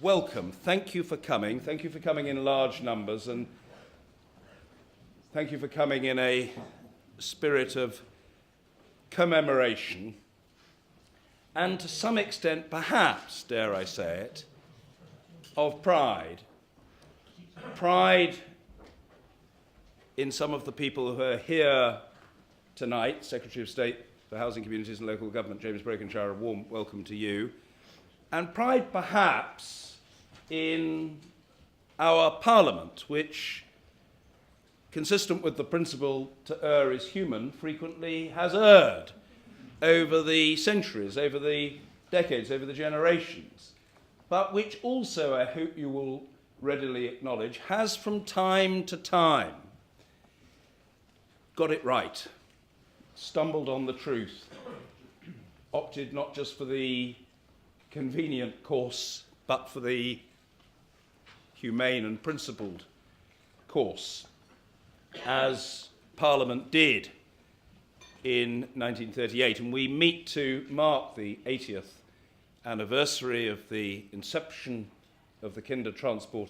Welcome. Thank you for coming. Thank you for coming in large numbers, and thank you for coming in a spirit of commemoration and, to some extent, perhaps, dare I say it, of pride. Pride in some of the people who are here tonight. Secretary of State for Housing, Communities and Local Government, James Brokenshire, a warm welcome to you. And pride, perhaps, in our Parliament, which, consistent with the principle to err is human, frequently has erred over the centuries, over the decades, over the generations, but which also, I hope you will readily acknowledge, has from time to time got it right, stumbled on the truth, opted not just for the convenient course, but for the humane and principled course, as Parliament did in 1938. And we meet to mark the 80th anniversary of the inception of the Kindertransport.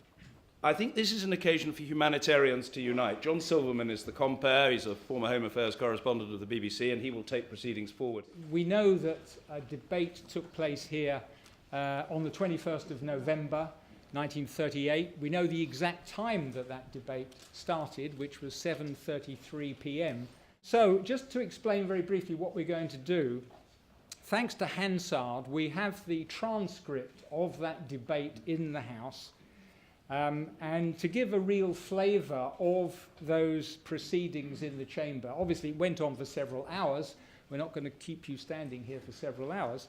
I think this is an occasion for humanitarians to unite. John Silverman is the compere. He's a former Home Affairs correspondent of the BBC, and he will take proceedings forward. We know that a debate took place here on the 21st of November 1938. We know the exact time that that debate started, which was 7:33 p.m. So just to explain very briefly what we're going to do, thanks to Hansard, we have the transcript of that debate in the House. And to give a real flavour of those proceedings in the chamber, obviously it went on for several hours. We're not going to keep you standing here for several hours.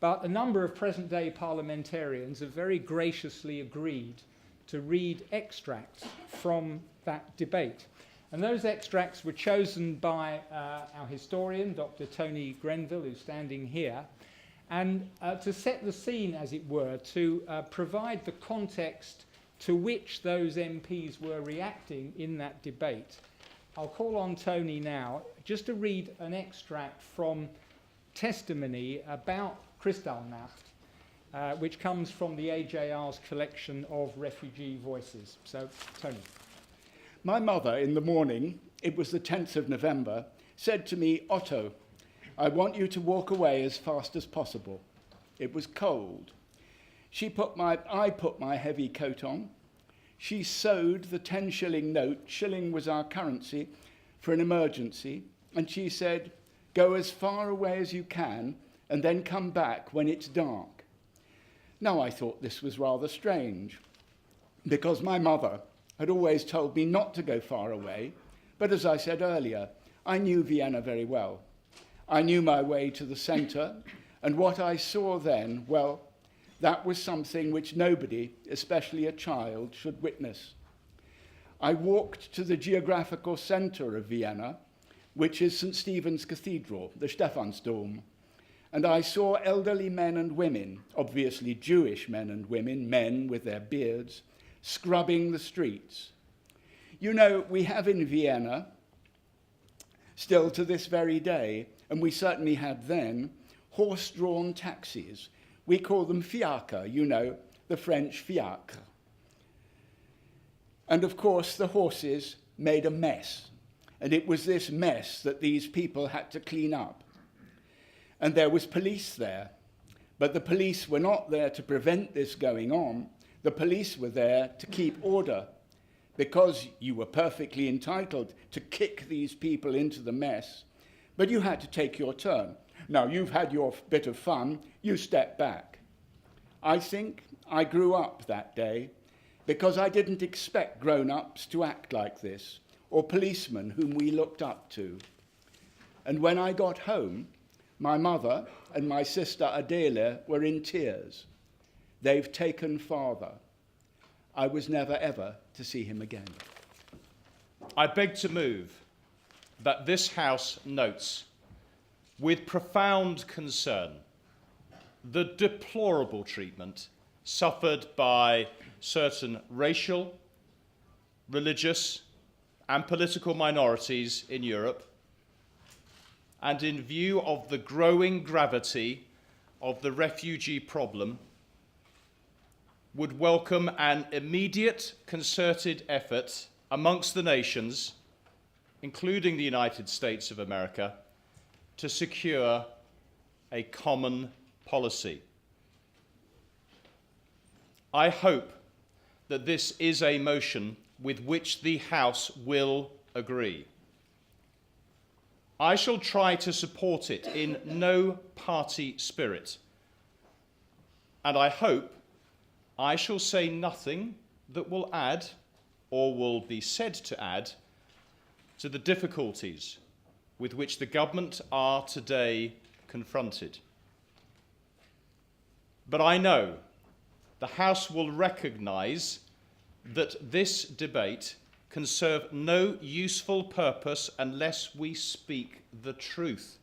But a number of present-day parliamentarians have very graciously agreed to read extracts from that debate. And those extracts were chosen by our historian, Dr. Tony Grenville, who's standing here, and to set the scene, as it were, to provide the context to which those MPs were reacting in that debate. I'll call on Tony now just to read an extract from testimony about Kristallnacht, which comes from the AJR's collection of Refugee Voices. So, Tony. My mother, in the morning, it was the 10th of November, said to me, "Otto, I want you to walk away as fast as possible." It was cold. I put my heavy coat on. She sewed the 10-shilling note, shilling was our currency, for an emergency, and she said, "Go as far away as you can, and then come back when it's dark." Now, I thought this was rather strange, because my mother had always told me not to go far away, but as I said earlier, I knew Vienna very well. I knew my way to the centre, and what I saw then, well, that was something which nobody, especially a child, should witness. I walked to the geographical centre of Vienna, which is St. Stephen's Cathedral, the Stephansdom, and I saw elderly men and women, obviously Jewish men and women, men with their beards, scrubbing the streets. You know, we have in Vienna, still to this very day, and we certainly had then, horse-drawn taxis. We call them fiacre, you know, the French fiacre. And of course, the horses made a mess. And it was this mess that these people had to clean up. And there was police there. But the police were not there to prevent this going on. The police were there to keep order, because you were perfectly entitled to kick these people into the mess. But you had to take your turn. Now, you've had your bit of fun, you step back. I think I grew up that day because I didn't expect grown-ups to act like this, or policemen whom we looked up to. And when I got home, my mother and my sister Adele were in tears. They've taken father. I was never ever to see him again. I beg to move that this House notes with profound concern the deplorable treatment suffered by certain racial, religious, and political minorities in Europe, and in view of the growing gravity of the refugee problem, would welcome an immediate concerted effort amongst the nations, including the United States of America, to secure a common policy. I hope that this is a motion with which the House will agree. I shall try to support it in no party spirit, and I hope I shall say nothing that will add, or will be said to add, to the difficulties with which the government are today confronted. But I know the House will recognise that this debate can serve no useful purpose unless we speak the truth,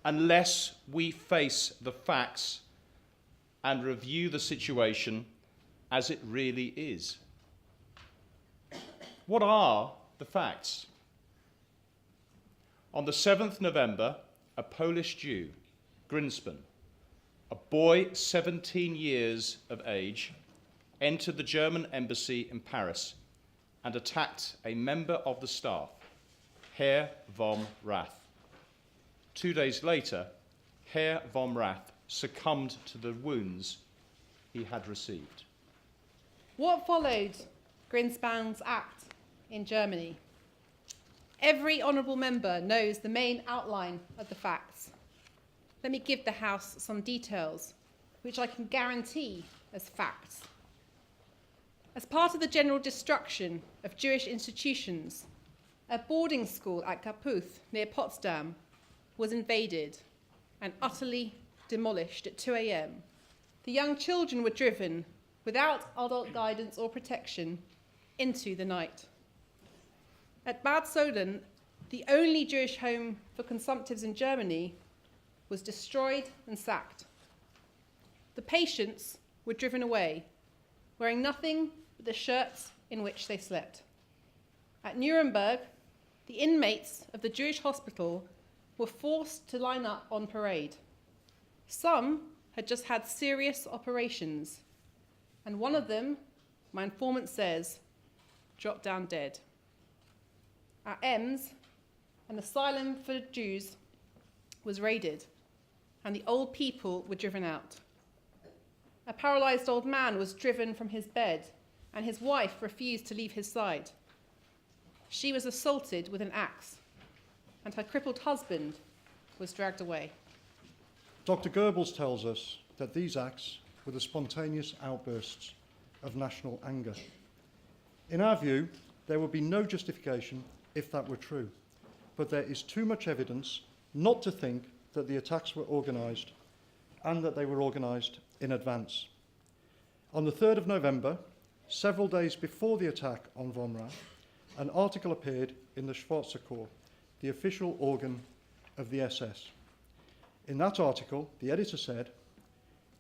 unless we face the facts and review the situation as it really is. What are the facts? On the 7th November, a Polish Jew, Greenspan, a boy 17 years of age, entered the German embassy in Paris and attacked a member of the staff, Herr von Rath. 2 days later, Herr von Rath succumbed to the wounds he had received. What followed Greenspan's act in Germany? Every honourable member knows the main outline of the facts. Let me give the House some details, which I can guarantee as facts. As part of the general destruction of Jewish institutions, a boarding school at Kaputh, near Potsdam, was invaded and utterly demolished at 2 a.m. The young children were driven, without adult guidance or protection, into the night. At Bad Soden, the only Jewish home for consumptives in Germany, was destroyed and sacked. The patients were driven away, wearing nothing but the shirts in which they slept. At Nuremberg, the inmates of the Jewish hospital were forced to line up on parade. Some had just had serious operations, and one of them, my informant says, dropped down dead. At Ems, an asylum for Jews was raided, and the old people were driven out. A paralysed old man was driven from his bed, and his wife refused to leave his side. She was assaulted with an axe, and her crippled husband was dragged away. Dr. Goebbels tells us that these acts were the spontaneous outbursts of national anger. In our view, there would be no justification if that were true, but there is too much evidence not to think that the attacks were organised and that they were organised in advance. On the 3rd of November, several days before the attack on von Rath, an article appeared in the Schwarzer Korps, the official organ of the SS. In that article, the editor said,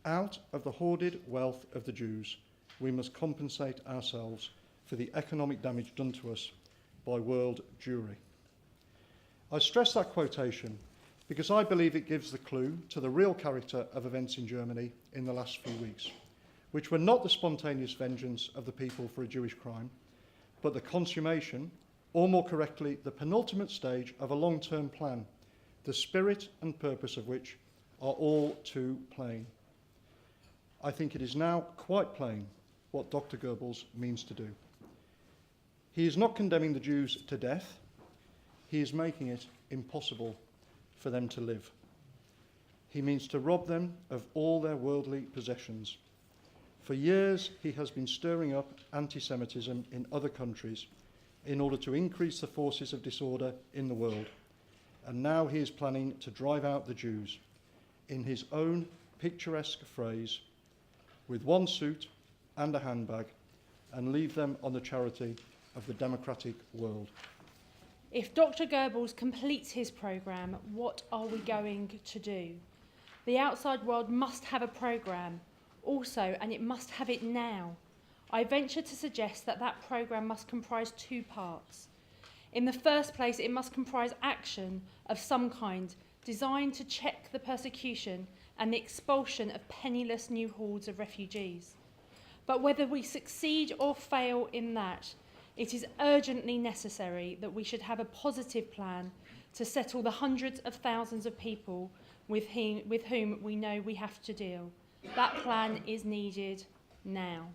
"Out of the hoarded wealth of the Jews, we must compensate ourselves for the economic damage done to us by world Jewry." I stress that quotation because I believe it gives the clue to the real character of events in Germany in the last few weeks, which were not the spontaneous vengeance of the people for a Jewish crime, but the consummation, or more correctly, the penultimate stage of a long-term plan, the spirit and purpose of which are all too plain. I think it is now quite plain what Dr. Goebbels means to do. He is not condemning the Jews to death, he is making it impossible for them to live. He means to rob them of all their worldly possessions. For years, he has been stirring up anti-Semitism in other countries in order to increase the forces of disorder in the world. And now he is planning to drive out the Jews, in his own picturesque phrase, with one suit and a handbag, and leave them on the charity of the democratic world. If Dr. Goebbels completes his programme, what are we going to do? The outside world must have a programme also, and it must have it now. I venture to suggest that that programme must comprise two parts. In the first place, it must comprise action of some kind designed to check the persecution and the expulsion of penniless new hordes of refugees. But whether we succeed or fail in that, it is urgently necessary that we should have a positive plan to settle the hundreds of thousands of people with whom we know we have to deal. That plan is needed now.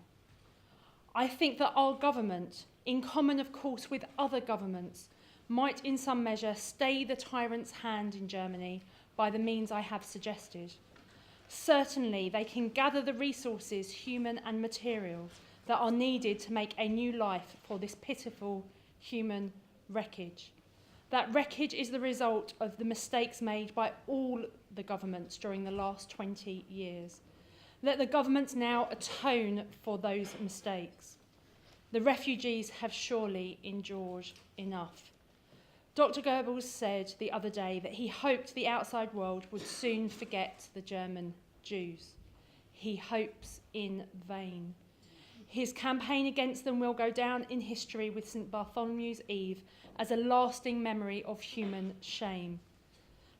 I think that our government, in common of course with other governments, might in some measure stay the tyrant's hand in Germany by the means I have suggested. Certainly they can gather the resources, human and material, that are needed to make a new life for this pitiful human wreckage. That wreckage is the result of the mistakes made by all the governments during the last 20 years. Let the governments now atone for those mistakes. The refugees have surely endured enough. Dr. Goebbels said the other day that he hoped the outside world would soon forget the German Jews. He hopes in vain. His campaign against them will go down in history with St. Bartholomew's Eve as a lasting memory of human shame.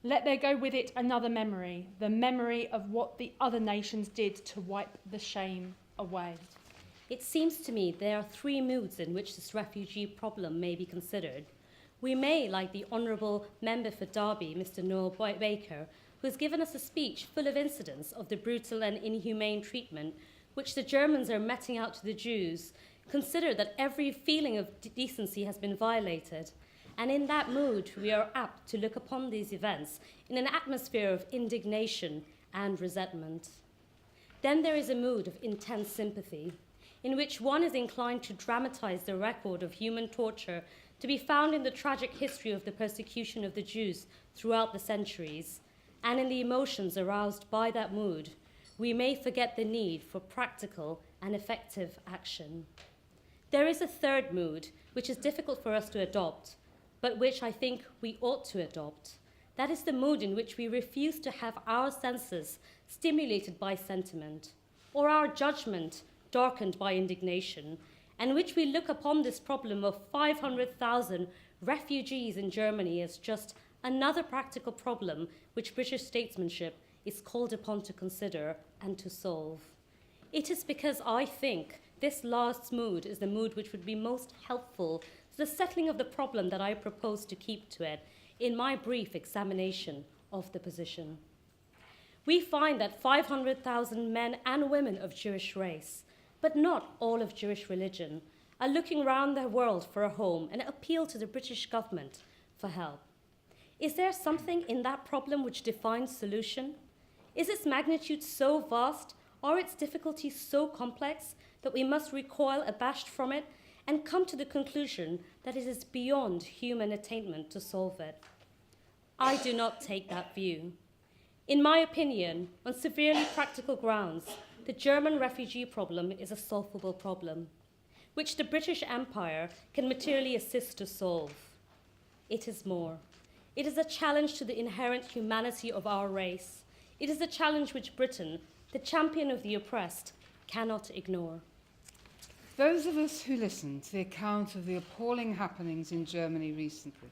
Let there go with it another memory, the memory of what the other nations did to wipe the shame away. It seems to me there are three moods in which this refugee problem may be considered. We may, like the Honourable Member for Derby, Mr. Noel Baker, who has given us a speech full of incidents of the brutal and inhumane treatment which the Germans are meting out to the Jews, consider that every feeling of decency has been violated. And in that mood, we are apt to look upon these events in an atmosphere of indignation and resentment. Then there is a mood of intense sympathy, in which one is inclined to dramatize the record of human torture to be found in the tragic history of the persecution of the Jews throughout the centuries, and in the emotions aroused by that mood, we may forget the need for practical and effective action. There is a third mood, which is difficult for us to adopt, but which I think we ought to adopt. That is the mood in which we refuse to have our senses stimulated by sentiment, or our judgment darkened by indignation, and which we look upon this problem of 500,000 refugees in Germany as just another practical problem which British statesmanship is called upon to consider and to solve. It is because I think this last mood is the mood which would be most helpful to the settling of the problem that I propose to keep to it in my brief examination of the position. We find that 500,000 men and women of Jewish race, but not all of Jewish religion, are looking round their world for a home and appeal to the British government for help. Is there something in that problem which defines solution? Is its magnitude so vast, or its difficulties so complex, that we must recoil abashed from it and come to the conclusion that it is beyond human attainment to solve it? I do not take that view. In my opinion, on severely practical grounds, the German refugee problem is a solvable problem, which the British Empire can materially assist to solve. It is more. It is a challenge to the inherent humanity of our race. It is a challenge which Britain, the champion of the oppressed, cannot ignore. Those of us who listened to the account of the appalling happenings in Germany recently,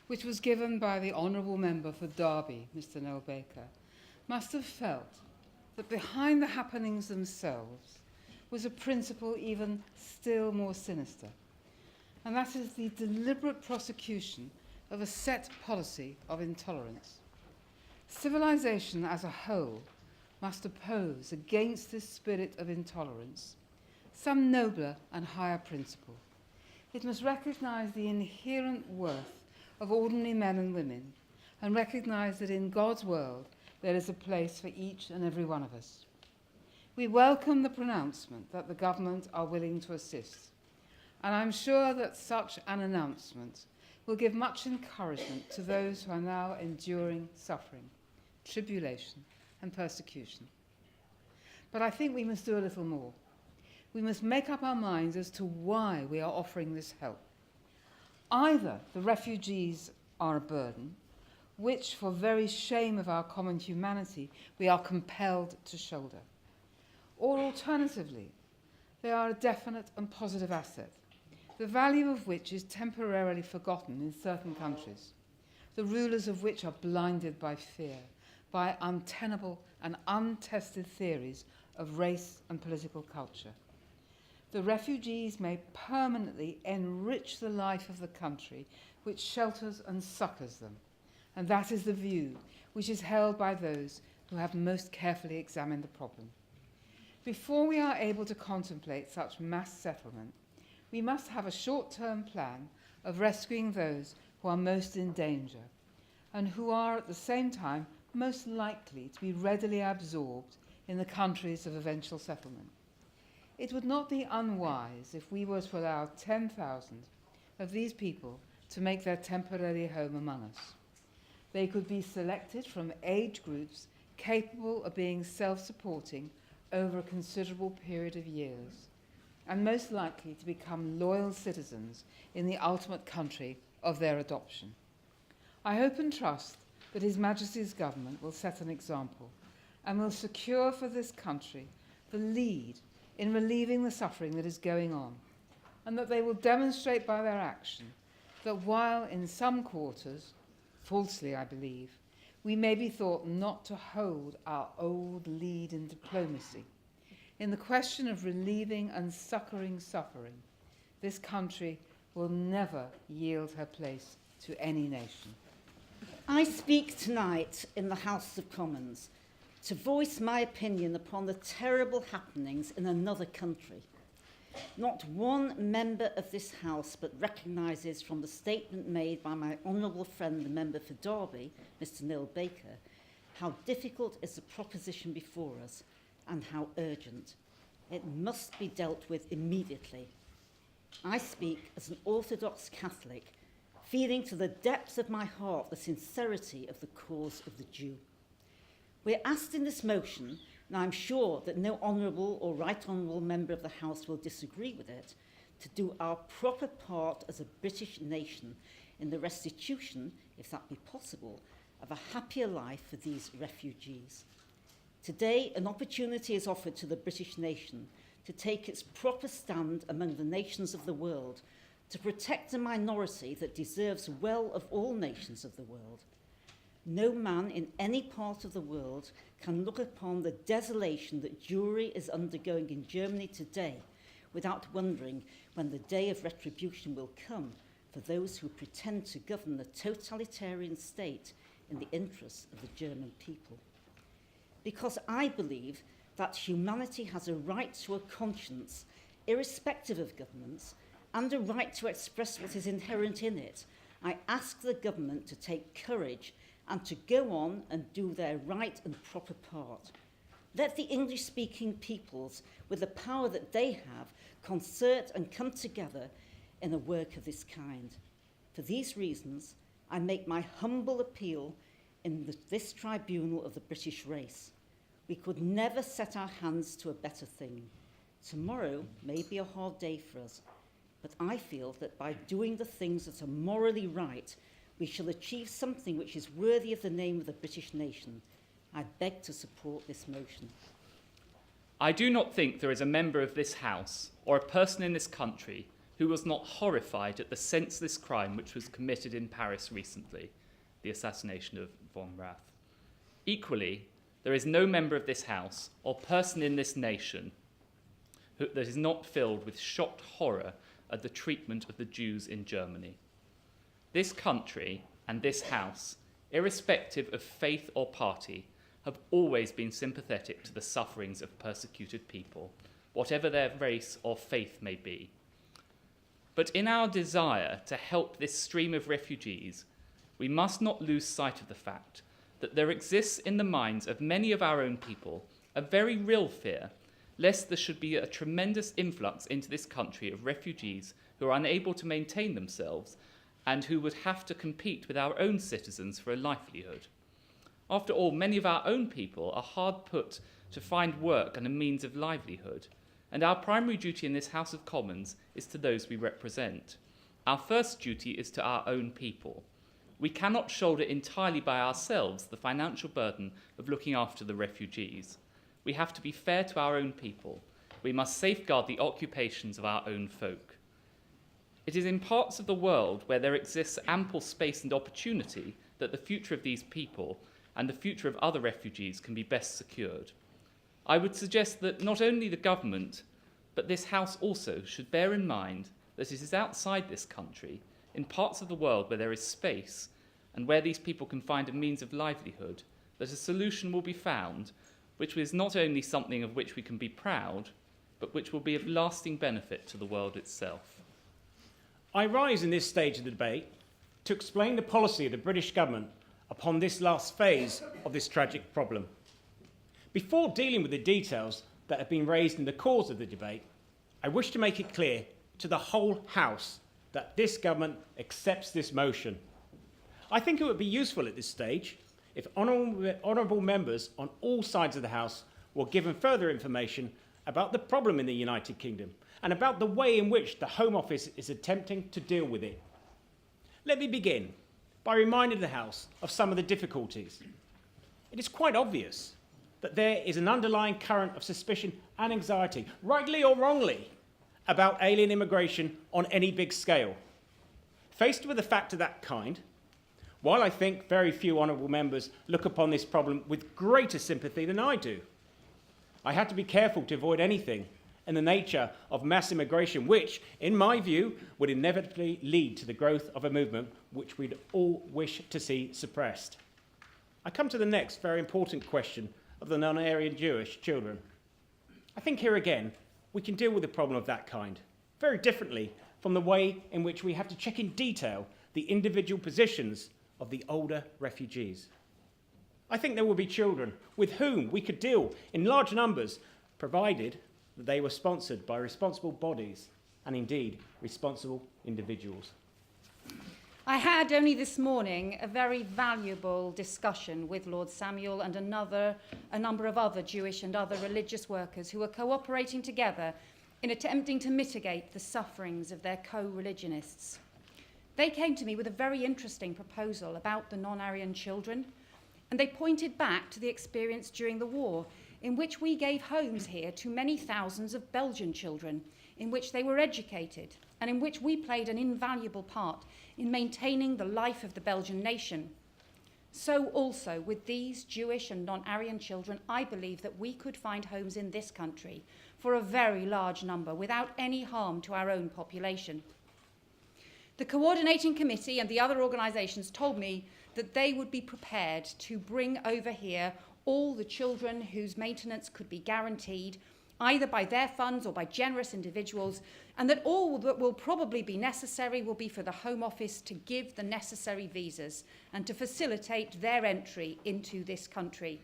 which was given by the Honourable Member for Derby, Mr. Noel Baker, must have felt that behind the happenings themselves was a principle even still more sinister, and that is the deliberate prosecution of a set policy of intolerance. Civilization as a whole must oppose against this spirit of intolerance some nobler and higher principle. It must recognize the inherent worth of ordinary men and women and recognize that in God's world there is a place for each and every one of us. We welcome the pronouncement that the government are willing to assist, and I'm sure that such an announcement will give much encouragement to those who are now enduring suffering, tribulation, and persecution. But I think we must do a little more. We must make up our minds as to why we are offering this help. Either the refugees are a burden, which, for very shame of our common humanity, we are compelled to shoulder, or alternatively, They are a definite and positive asset, the value of which is temporarily forgotten in certain countries, the rulers of which are blinded by fear, by untenable and untested theories of race and political culture. The refugees may permanently enrich the life of the country which shelters and succours them, and that is the view which is held by those who have most carefully examined the problem. Before we are able to contemplate such mass settlement, we must have a short-term plan of rescuing those who are most in danger and who are at the same time most likely to be readily absorbed in the countries of eventual settlement. It would not be unwise if we were to allow 10,000 of these people to make their temporary home among us. They could be selected from age groups capable of being self-supporting over a considerable period of years, and most likely to become loyal citizens in the ultimate country of their adoption. I hope and trust that His Majesty's government will set an example and will secure for this country the lead in relieving the suffering that is going on, and that they will demonstrate by their action that while in some quarters, falsely I believe, we may be thought not to hold our old lead in diplomacy, in the question of relieving and succouring suffering, this country will never yield her place to any nation. I speak tonight in the House of Commons to voice my opinion upon the terrible happenings in another country. Not one member of this House but recognises from the statement made by my honourable friend, the member for Derby, Mr Neil Baker, how difficult is the proposition before us and how urgent. It must be dealt with immediately. I speak as an Orthodox Catholic, feeling to the depths of my heart the sincerity of the cause of the Jew. We're asked in this motion, and I'm sure that no honourable or right honourable member of the House will disagree with it, to do our proper part as a British nation in the restitution, if that be possible, of a happier life for these refugees. Today, an opportunity is offered to the British nation to take its proper stand among the nations of the world, to protect a minority that deserves well of all nations of the world. No man in any part of the world can look upon the desolation that Jewry is undergoing in Germany today without wondering when the day of retribution will come for those who pretend to govern the totalitarian state in the interests of the German people. Because I believe that humanity has a right to a conscience, irrespective of governments, and a right to express what is inherent in it, I ask the government to take courage and to go on and do their right and proper part. Let the English-speaking peoples, with the power that they have, concert and come together in a work of this kind. For these reasons, I make my humble appeal in this tribunal of the British race. We could never set our hands to a better thing. Tomorrow may be a hard day for us, but I feel that by doing the things that are morally right, we shall achieve something which is worthy of the name of the British nation. I beg to support this motion. I do not think there is a member of this House or a person in this country who was not horrified at the senseless crime which was committed in Paris recently, the assassination of von Rath. Equally, there is no member of this House or person in this nation that is not filled with shocked horror at the treatment of the Jews in Germany. This country and this House, irrespective of faith or party, have always been sympathetic to the sufferings of persecuted people, whatever their race or faith may be. But in our desire to help this stream of refugees, we must not lose sight of the fact that there exists in the minds of many of our own people a very real fear lest there should be a tremendous influx into this country of refugees who are unable to maintain themselves and who would have to compete with our own citizens for a livelihood. After all, many of our own people are hard put to find work and a means of livelihood, and our primary duty in this House of Commons is to those we represent. Our first duty is to our own people. We cannot shoulder entirely by ourselves the financial burden of looking after the refugees. We have to be fair to our own people, we must safeguard the occupations of our own folk. It is in parts of the world where there exists ample space and opportunity that the future of these people and the future of other refugees can be best secured. I would suggest that not only the government, but this House also should bear in mind that it is outside this country, in parts of the world where there is space and where these people can find a means of livelihood, that a solution will be found which is not only something of which we can be proud, but which will be of lasting benefit to the world itself. I rise in this stage of the debate to explain the policy of the British government upon this last phase of this tragic problem. Before dealing with the details that have been raised in the cause of the debate, I wish to make it clear to the whole House that this government accepts this motion. I think it would be useful at this stage if honourable members on all sides of the House were given further information about the problem in the United Kingdom and about the way in which the Home Office is attempting to deal with it. Let me begin by reminding the House of some of the difficulties. It is quite obvious that there is an underlying current of suspicion and anxiety, rightly or wrongly, about alien immigration on any big scale. Faced with a fact of that kind, while I think very few honourable members look upon this problem with greater sympathy than I do, I had to be careful to avoid anything in the nature of mass immigration, which, in my view, would inevitably lead to the growth of a movement which we'd all wish to see suppressed. I come to the next very important question of the non-Aryan Jewish children. I think here again, we can deal with a problem of that kind very differently from the way in which we have to check in detail the individual positions of the older refugees. I think there will be children with whom we could deal in large numbers, provided that they were sponsored by responsible bodies and indeed responsible individuals. I had only this morning a very valuable discussion with Lord Samuel and a number of other Jewish and other religious workers who are cooperating together in attempting to mitigate the sufferings of their co-religionists. They came to me with a very interesting proposal about the non-Aryan children, and they pointed back to the experience during the war, in which we gave homes here to many thousands of Belgian children, in which they were educated, and in which we played an invaluable part in maintaining the life of the Belgian nation. So also with these Jewish and non-Aryan children, I believe that we could find homes in this country for a very large number without any harm to our own population. The coordinating committee and the other organisations told me that they would be prepared to bring over here all the children whose maintenance could be guaranteed, either by their funds or by generous individuals, and that all that will probably be necessary will be for the Home Office to give the necessary visas and to facilitate their entry into this country.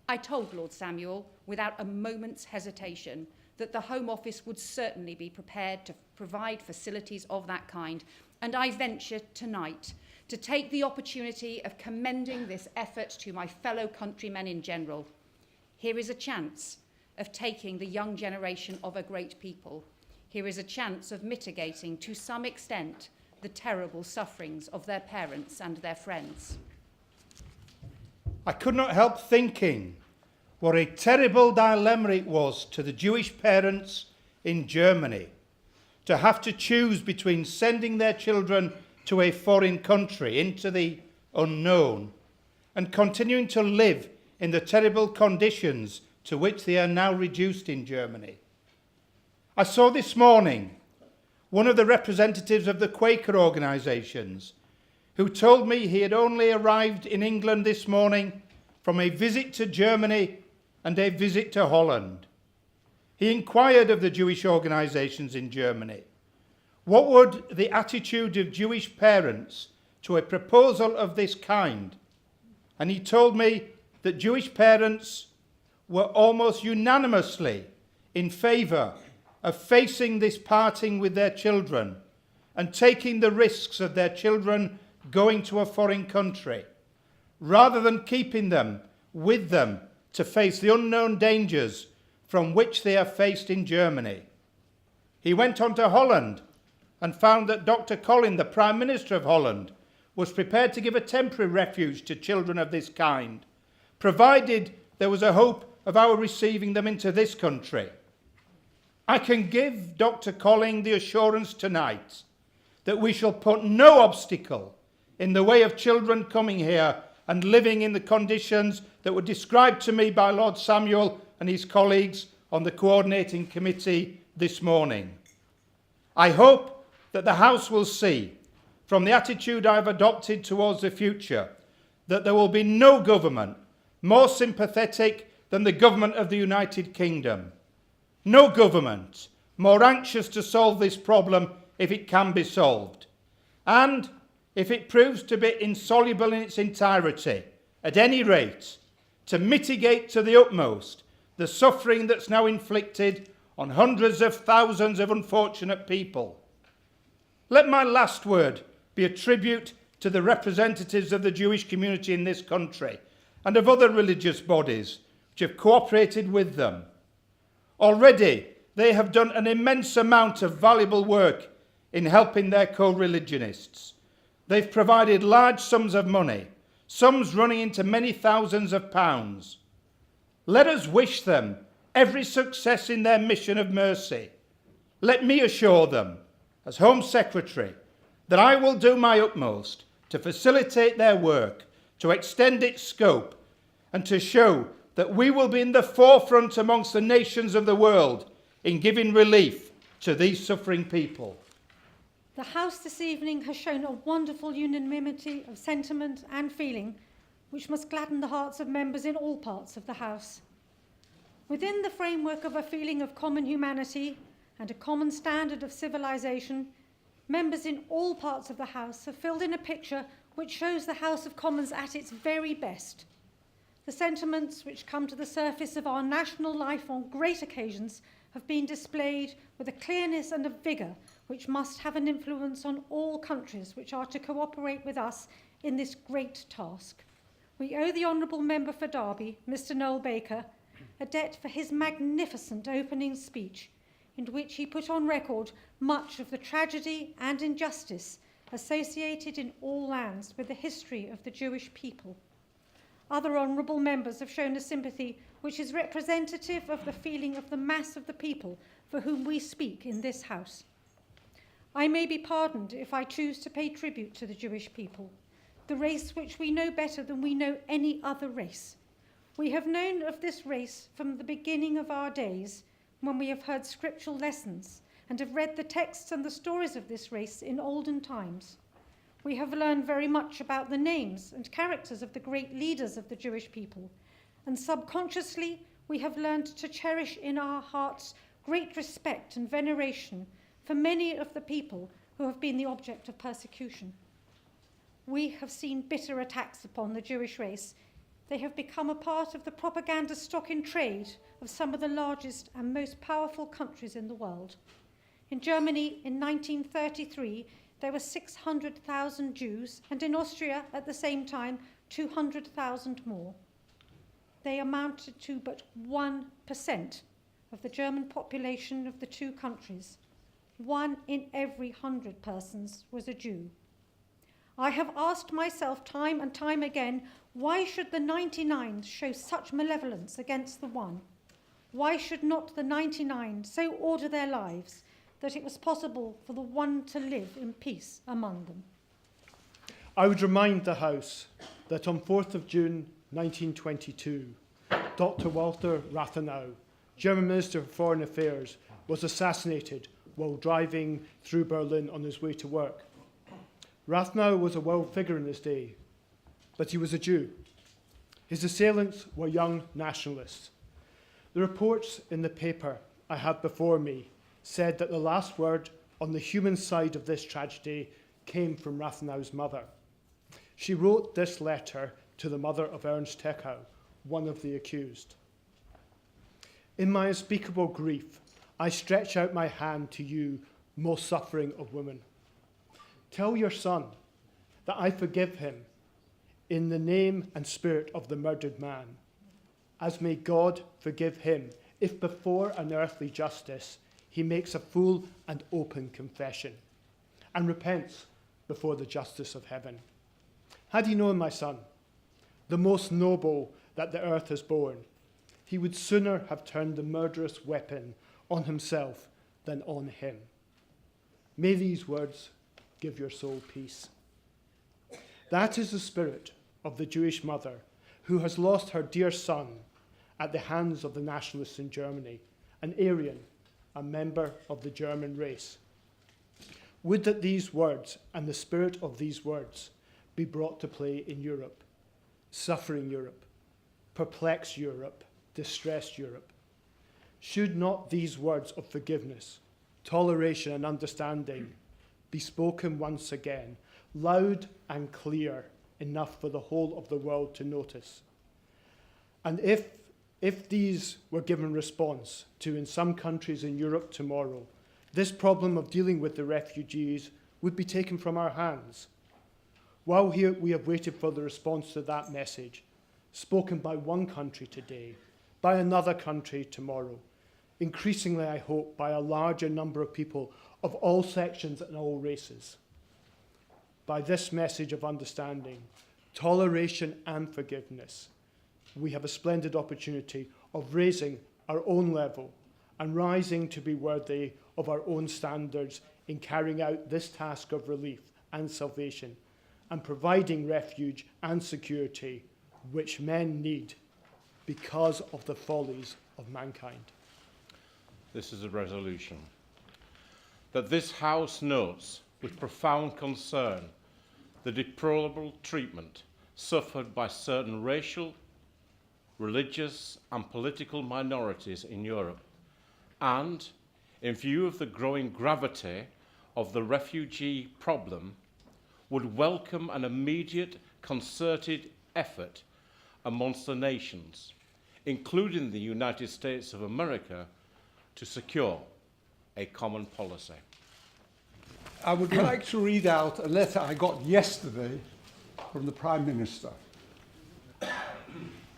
I told Lord Samuel, without a moment's hesitation, that the Home Office would certainly be prepared to provide facilities of that kind, and I venture tonight to take the opportunity of commending this effort to my fellow countrymen in general. Here is a chance of taking the young generation of a great people. Here is a chance of mitigating, to some extent, the terrible sufferings of their parents and their friends. I could not help thinking what a terrible dilemma it was to the Jewish parents in Germany to have to choose between sending their children to a foreign country, into the unknown, and continuing to live in the terrible conditions to which they are now reduced in Germany. I saw this morning one of the representatives of the Quaker organisations who told me he had only arrived in England this morning from a visit to Germany and a visit to Holland. He inquired of the Jewish organisations in Germany, what would the attitude of Jewish parents to a proposal of this kind? And he told me that Jewish parents were almost unanimously in favour of facing this parting with their children and taking the risks of their children going to a foreign country, rather than keeping them with them to face the unknown dangers from which they are faced in Germany. He went on to Holland and found that Dr. Collin, the Prime Minister of Holland, was prepared to give a temporary refuge to children of this kind, provided there was a hope of our receiving them into this country. I can give Dr. Colling the assurance tonight that we shall put no obstacle in the way of children coming here and living in the conditions that were described to me by Lord Samuel and his colleagues on the coordinating committee this morning. I hope that the House will see, from the attitude I've adopted towards the future, that there will be no government more sympathetic than the government of the United Kingdom. No government more anxious to solve this problem if it can be solved. And if it proves to be insoluble in its entirety, at any rate, to mitigate to the utmost the suffering that's now inflicted on hundreds of thousands of unfortunate people. Let my last word be a tribute to the representatives of the Jewish community in this country and of other religious bodies which have cooperated with them. Already, they have done an immense amount of valuable work in helping their co-religionists. They've provided large sums of money, sums running into many thousands of pounds. Let us wish them every success in their mission of mercy. Let me assure them, as Home Secretary, that I will do my utmost to facilitate their work, to extend its scope, and to show that we will be in the forefront amongst the nations of the world in giving relief to these suffering people. The House this evening has shown a wonderful unanimity of sentiment and feeling which must gladden the hearts of members in all parts of the House. Within the framework of a feeling of common humanity and a common standard of civilization, members in all parts of the House have filled in a picture which shows the House of Commons at its very best. The sentiments which come to the surface of our national life on great occasions have been displayed with a clearness and a vigour which must have an influence on all countries which are to cooperate with us in this great task. We owe the Honourable Member for Derby, Mr Noel Baker, a debt for his magnificent opening speech, in which he put on record much of the tragedy and injustice associated in all lands with the history of the Jewish people. Other honourable members have shown a sympathy which is representative of the feeling of the mass of the people for whom we speak in this House. I may be pardoned if I choose to pay tribute to the Jewish people, the race which we know better than we know any other race. We have known of this race from the beginning of our days, when we have heard scriptural lessons and have read the texts and the stories of this race in olden times. We have learned very much about the names and characters of the great leaders of the Jewish people, and subconsciously we have learned to cherish in our hearts great respect and veneration for many of the people who have been the object of persecution. We have seen bitter attacks upon the Jewish race. They have become a part of the propaganda stock in trade of some of the largest and most powerful countries in the world. In Germany in 1933, there were 600,000 Jews, and in Austria at the same time, 200,000 more. They amounted to but 1% of the German population of the two countries. 1 in every 100 persons was a Jew. I have asked myself time and time again, why should the 99 show such malevolence against the one? Why should not the 99 so order their lives that it was possible for the one to live in peace among them? I would remind the House that on 4th of June 1922, Dr. Walter Rathenau, German Minister for Foreign Affairs, was assassinated while driving through Berlin on his way to work. Rathenau was a world figure in his day, but he was a Jew. His assailants were young nationalists. The reports in the paper I have before me said that the last word on the human side of this tragedy came from Rathenau's mother. She wrote this letter to the mother of Ernst Techau, one of the accused. In my unspeakable grief, I stretch out my hand to you, most suffering of women. Tell your son that I forgive him in the name and spirit of the murdered man, as may God forgive him if before an earthly justice he makes a full and open confession and repents before the justice of heaven. Had he known my son, the most noble that the earth has borne, he would sooner have turned the murderous weapon on himself than on him. May these words give your soul peace. That is the spirit of the Jewish mother who has lost her dear son at the hands of the nationalists in Germany, an Aryan, a member of the German race. Would that these words and the spirit of these words be brought to play in Europe, suffering Europe, perplexed Europe, distressed Europe. Should not these words of forgiveness, toleration and understanding be spoken once again, loud and clear enough for the whole of the world to notice? And if these were given response to in some countries in Europe tomorrow, this problem of dealing with the refugees would be taken from our hands. While here we have waited for the response to that message, spoken by one country today, by another country tomorrow, increasingly, I hope, by a larger number of people of all sections and all races. By this message of understanding, toleration and forgiveness, we have a splendid opportunity of raising our own level and rising to be worthy of our own standards in carrying out this task of relief and salvation and providing refuge and security which men need because of the follies of mankind. This is a resolution that this House notes with profound concern the deplorable treatment suffered by certain racial, religious and political minorities in Europe, and, in view of the growing gravity of the refugee problem, would welcome an immediate concerted effort amongst the nations, including the United States of America, to secure a common policy. I would like to read out a letter I got yesterday from the Prime Minister.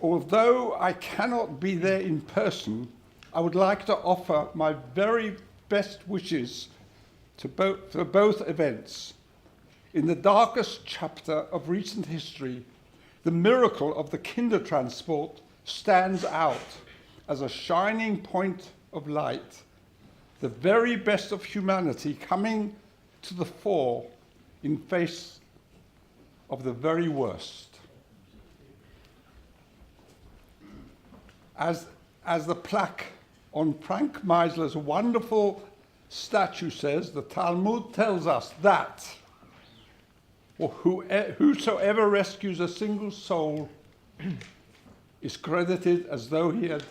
Although I cannot be there in person, I would like to offer my very best wishes for both events. In the darkest chapter of recent history, the miracle of the Kindertransport stands out as a shining point of light, the very best of humanity coming to the fore in face of the very worst. As the plaque on Frank Meisler's wonderful statue says, the Talmud tells us that whosoever rescues a single soul is credited as though he had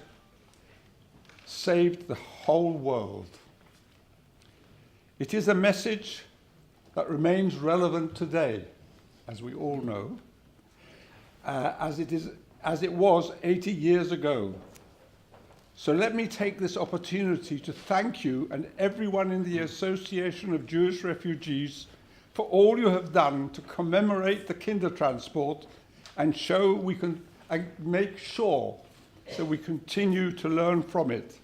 saved the whole world. It is a message that remains relevant today, as we all know, as it was 80 years ago. So let me take this opportunity to thank you and everyone in the Association of Jewish Refugees for all you have done to commemorate the Kindertransport and make sure that we continue to learn from it.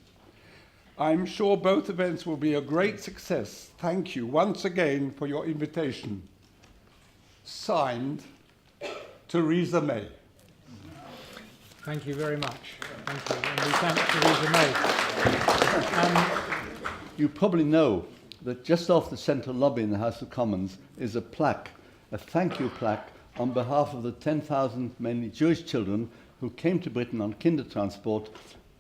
I'm sure both events will be a great success. Thank you once again for your invitation. Signed, Theresa May. Thank you very much. Thank you. And we thank Theresa May. You probably know that just off the central lobby in the House of Commons is a plaque, a thank you plaque on behalf of the 10,000 mainly Jewish children who came to Britain on Kindertransport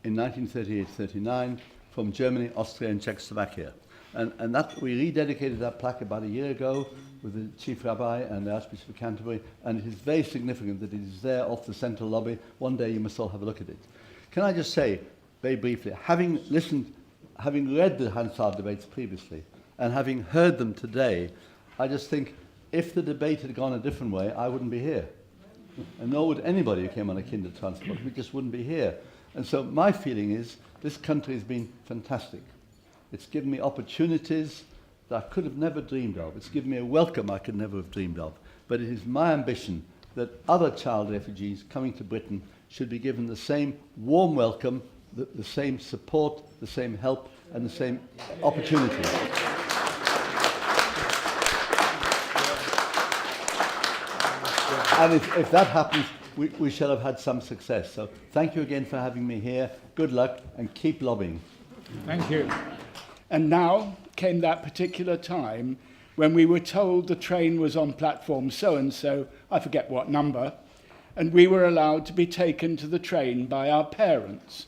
in 1938-39 from Germany, Austria and Czechoslovakia. And that we rededicated that plaque about a year ago with the Chief Rabbi and the Archbishop of Canterbury, and it is very significant that it is there off the central lobby. One day you must all have a look at it. Can I just say, very briefly, having read the Hansard debates previously, and having heard them today, I just think if the debate had gone a different way, I wouldn't be here. And nor would anybody who came on a Kindertransport. We just wouldn't be here. And so my feeling is this country has been fantastic. It's given me opportunities that I could have never dreamed of. It's given me a welcome I could never have dreamed of. But it is my ambition that other child refugees coming to Britain should be given the same warm welcome, the same support, the same help, and the same opportunities. And if that happens, we shall have had some success. So thank you again for having me here. Good luck and keep lobbying. Thank you. And now came that particular time when we were told the train was on platform so-and-so, I forget what number, and we were allowed to be taken to the train by our parents,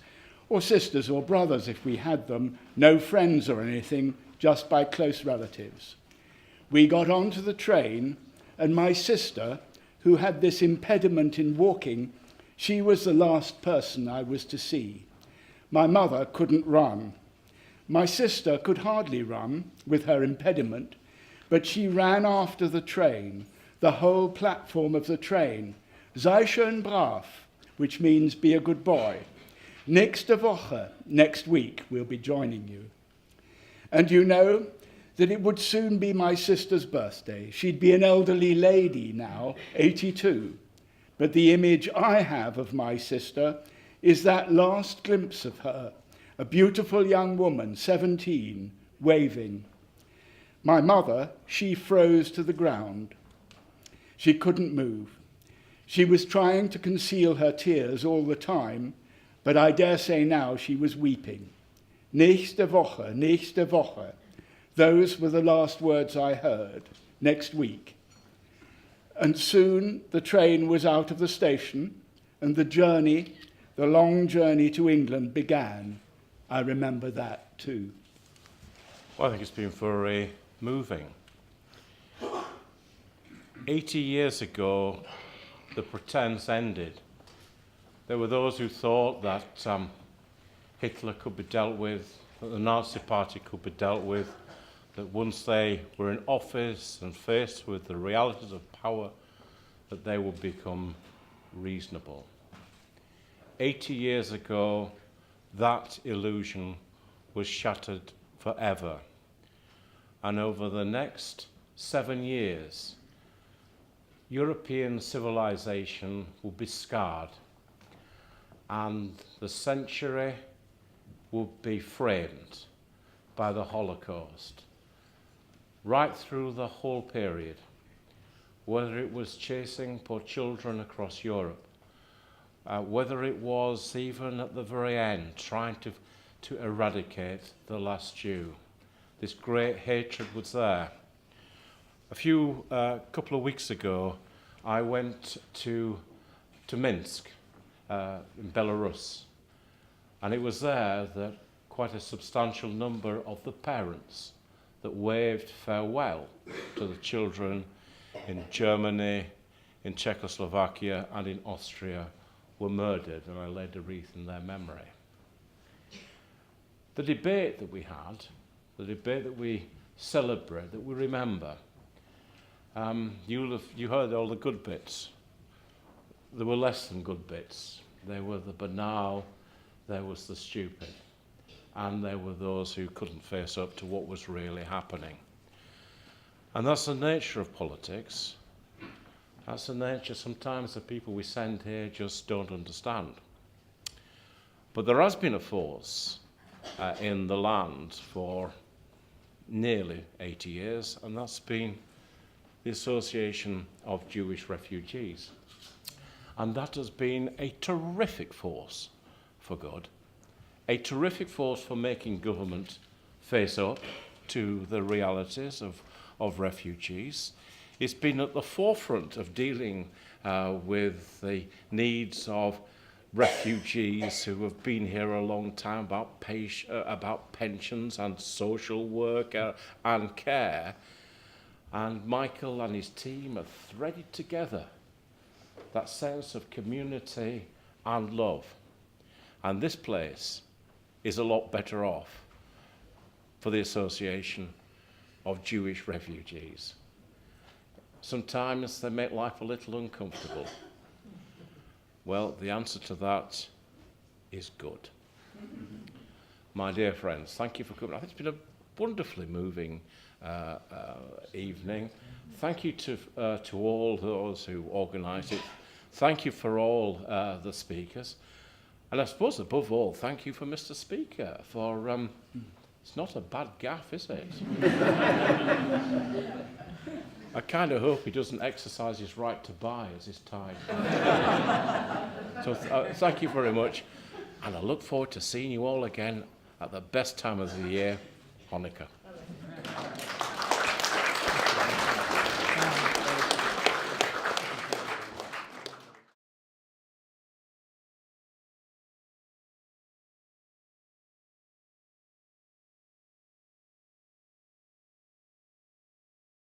or sisters or brothers if we had them, no friends or anything, just by close relatives. We got onto the train, and my sister, who had this impediment in walking, she was the last person I was to see. My mother couldn't run. My sister could hardly run with her impediment, but she ran after the train, the whole platform of the train. Sei schön brav, which means be a good boy. Nächste Woche, next week, we'll be joining you. And you know that it would soon be my sister's birthday. She'd be an elderly lady now, 82. But the image I have of my sister is that last glimpse of her, a beautiful young woman, 17, waving. My mother, she froze to the ground. She couldn't move. She was trying to conceal her tears all the time, but I dare say now she was weeping. Nächste Woche. Those were the last words I heard. Next week. And soon the train was out of the station, and the journey, the long journey to England began. I remember that too. Well, I think it's been very moving. 80 years ago, the pretense ended. There were those who thought that Hitler could be dealt with, that the Nazi Party could be dealt with, that once they were in office and faced with the realities of power, that they would become reasonable. 80 years ago, that illusion was shattered forever. And over the next 7 years, European civilization will be scarred, and the century will be framed by the Holocaust. Right through the whole period, whether it was chasing poor children across Europe, whether it was even at the very end trying to eradicate the last Jew. This great hatred was there. A couple of weeks ago, I went to Minsk in Belarus, and it was there that quite a substantial number of the parents that waved farewell to the children in Germany, in Czechoslovakia, and in Austria were murdered, and I laid a wreath in their memory. The debate that we had, the debate that we celebrate, that we remember, you heard all the good bits. There were less than good bits. There were the banal, there was the stupid, and there were those who couldn't face up to what was really happening. And that's the nature of politics. That's the nature. Sometimes the people we send here just don't understand. But there has been a force in the land for nearly 80 years, and that's been the Association of Jewish Refugees. And that has been a terrific force for good, a terrific force for making government face up to the realities of refugees. It's been at the forefront of dealing with the needs of refugees who have been here a long time, about pensions and social work and care. And Michael and his team have threaded together that sense of community and love. And this place is a lot better off for the Association of Jewish Refugees. Sometimes they make life a little uncomfortable. Well, the answer to that is good. My dear friends, thank you for coming. I think it's been a wonderfully moving evening. Thank you to all those who organised it. Thank you for all the speakers. And I suppose above all, thank you for Mr. Speaker for, it's not a bad gaff, is it? I kind of hope he doesn't exercise his right to buy as his time. So thank you very much. And I look forward to seeing you all again at the best time of the year, Hanukkah.